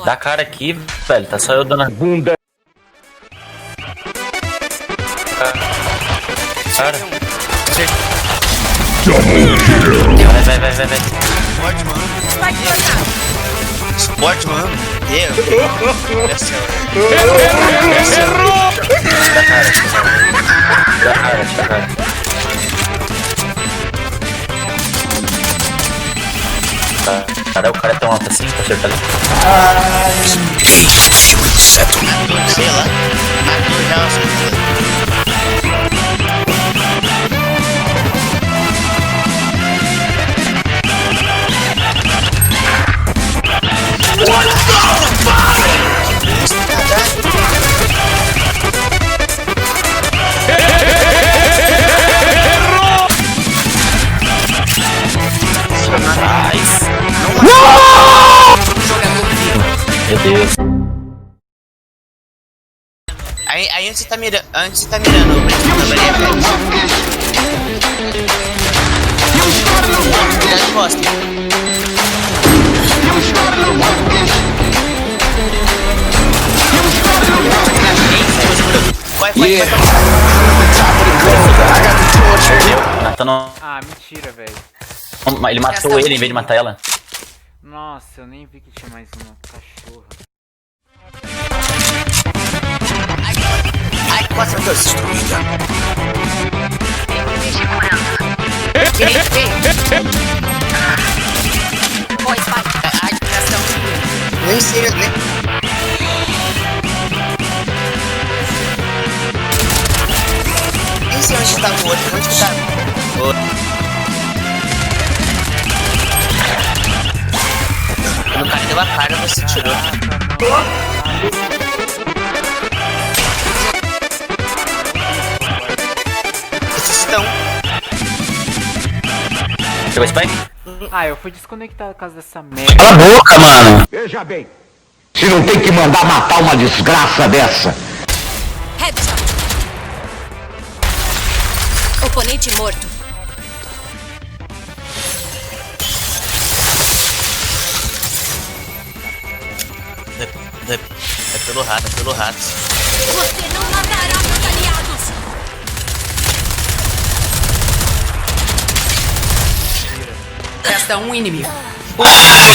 Dá cara aqui, velho. Tá só eu dando a bunda. Cara. Vai. Suporte, mano. Vai te matar. Suporte, mano. Essa Dá cara. Cara, o cara é tão alto assim pra acertar ali. sei lá. Matou já as coisas. Meu Deus. Aí onde você tá mirando? Onde você tá mirando? O cuidado de bosta. Vai. Ah, mentira, velho. Ele matou ele em vez de matar ela. Nossa, eu nem vi que tinha mais uma cachorra. Ai, quase foi destruída. Pois vai. Ai, coração. Nem sei, né? Nem sei onde tá o outro. Onde que tá o outro? Quando o cara deu a cara, você tirou. Esses estão. Pegou o spike? Ah, eu fui desconectado por causa dessa merda. Cala a boca, mano! Veja bem, se não tem que mandar matar uma desgraça dessa. Headshot. Oponente morto. É pelo rato. Você não matará meus aliados. Resta um inimigo.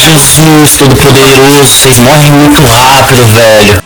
Jesus, todo poderoso, vocês morrem muito rápido, velho.